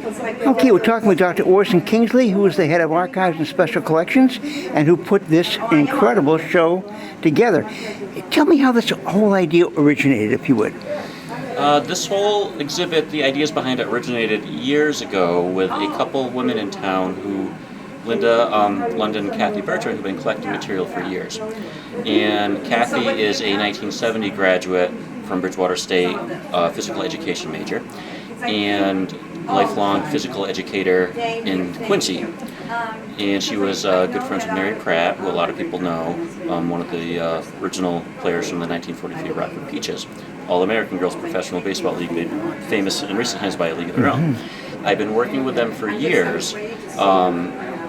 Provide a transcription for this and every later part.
Okay, we're talking with Dr. Orson Kingsley, who is the head of Archives and Special Collections, and who put this incredible show together. Tell me how this whole idea originated, if you would. This whole exhibit, the ideas behind it originated years ago with a couple women in town who, Linda London and Kathy Bertrand, have been collecting material for years. And Kathy is a 1970 graduate from Bridgewater State, physical education major, and lifelong physical educator in Quincy. And she was good friends with Mary Pratt, who a lot of people know, one of the original players from the 1943 Rockford Peaches. All-American Girls Professional Baseball League, made famous in recent times by a league of their own. I've been working with them for years,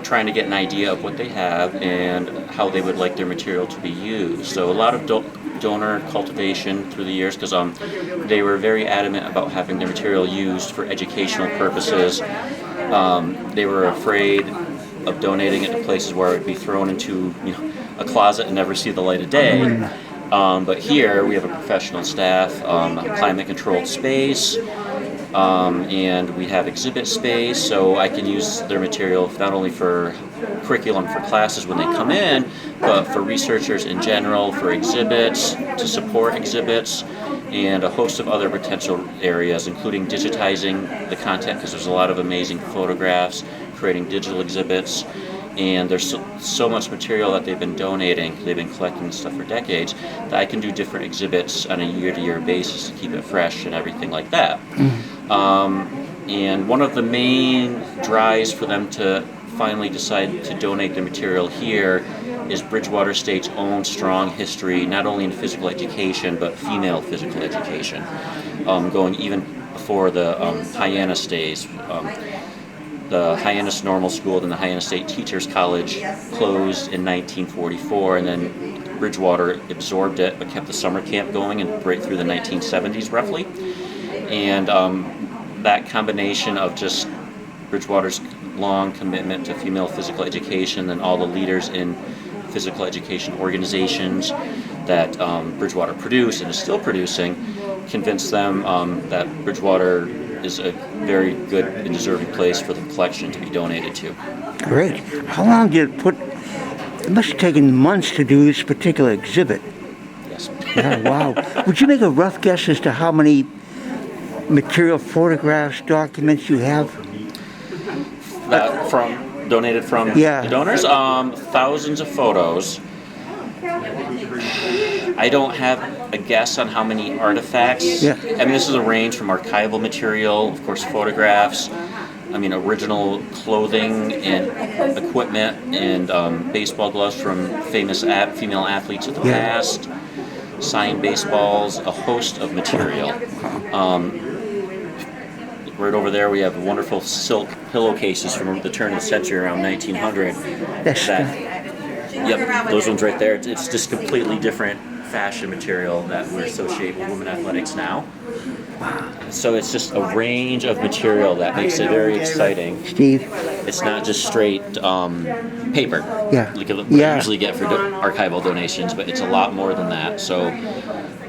trying to get an idea of what they have and how they would like their material to be used. So a lot of donor cultivation through the years, because they were very adamant about having their material used for educational purposes. They were afraid of donating it to places where it would be thrown into a closet and never see the light of day. But here we have a professional staff, a climate-controlled space, and we have exhibit space, so I can use their material not only for curriculum for classes when they come in, but for researchers in general, for exhibits, to support exhibits, and a host of other potential areas, including digitizing the content, because there's a lot of amazing photographs, creating digital exhibits. And there's so much material that they've been donating, they've been collecting stuff for decades, that I can do different exhibits on a year-to-year basis to keep it fresh and everything like that. And one of the main drives for them to finally decide to donate the material here is Bridgewater State's own strong history, not only in physical education, but female physical education, going even before the Hyannis days. The Hyannis Normal School and the Hyannis State Teachers College closed in 1944, and then Bridgewater absorbed it but kept the summer camp going right through the 1970s roughly. And that combination of just Bridgewater's long commitment to female physical education and all the leaders in physical education organizations that Bridgewater produced and is still producing convinced them that Bridgewater is a very good and deserving place for the collection to be donated to. Great. How long did it it must have taken months to do this particular exhibit. Yes. Yeah, wow. Would you make a rough guess as to how many material, photographs, documents you have? Donated from the donors? Thousands of photos. I don't have a guess on how many artifacts. Yeah. I mean, this is a range from archival material, of course, photographs, original clothing and equipment, and baseball gloves from famous female athletes of the past, signed baseballs, a host of material. Right over there we have wonderful silk pillowcases from the turn of the century, around 1900. Yep, those ones right there. It's just completely different fashion material that we associate with women athletics now. So it's just a range of material that makes it very exciting. Steve? It's not just straight paper, like we usually get for archival donations, but it's a lot more than that. So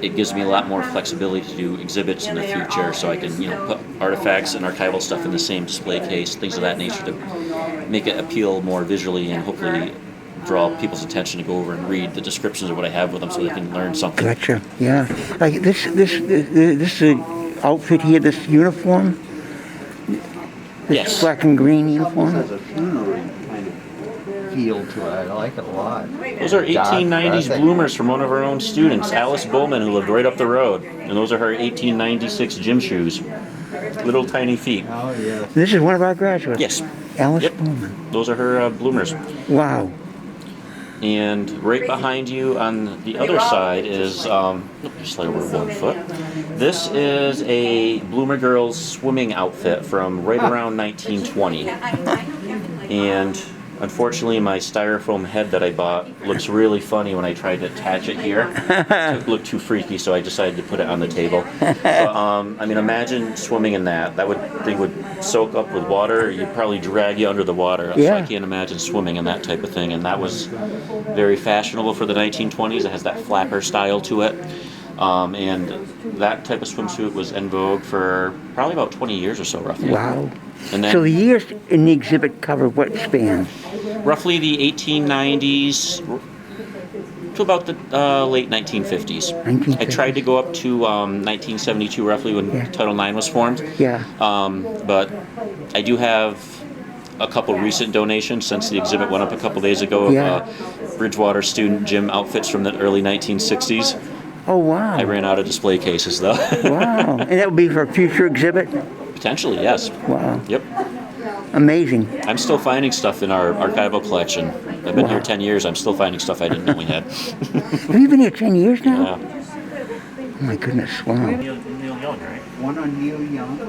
it gives me a lot more flexibility to do exhibits in the future, so I can put artifacts and archival stuff in the same display case, things of that nature, to make it appeal more visually and hopefully draw people's attention to go over and read the descriptions of what I have with them so they can learn something. Gotcha. Yeah. Like this outfit here, this uniform. This black and green uniform. Has a funerary kind of feel to it. I like it a lot. Those are 1890s bloomers from one of our own students, Alice Bowman, who lived right up the road, and those are her 1896 gym shoes. Little tiny feet. Oh yeah. This is one of our graduates. Yes. Alice Bowman. Those are her bloomers. Wow. And right behind you on the other side is, just slide over 1 foot. This is a Bloomer Girls swimming outfit from right around 1920. And unfortunately, my styrofoam head that I bought looks really funny when I tried to attach it here. It looked too freaky, so I decided to put it on the table. But, imagine swimming in that. Thing would soak up with water. You'd probably drag you under the water. So I can't imagine swimming in that type of thing. And that was very fashionable for the 1920s. It has that flapper style to it. And that type of swimsuit was en vogue for probably about 20 years or so, roughly. Wow. And then So the years in the exhibit cover what span? roughly the 1890s to about the late 1950s. 1950s. I tried to go up to 1972, roughly, when Yeah. Title IX was formed. Yeah. But I do have a couple recent donations since the exhibit went up a couple days ago of Yeah. Bridgewater student gym outfits from the early 1960s. Oh, wow. I ran out of display cases, though. Wow. And that would be for a future exhibit? Potentially, yes. Wow. Yep. Amazing. I'm still finding stuff in our archival collection. I've been here Wow. 10 years. I'm still finding stuff I didn't know we had. Have you been here 10 years now? Yeah. Oh, my goodness. Wow. Neil Young, right? One on Neil Young.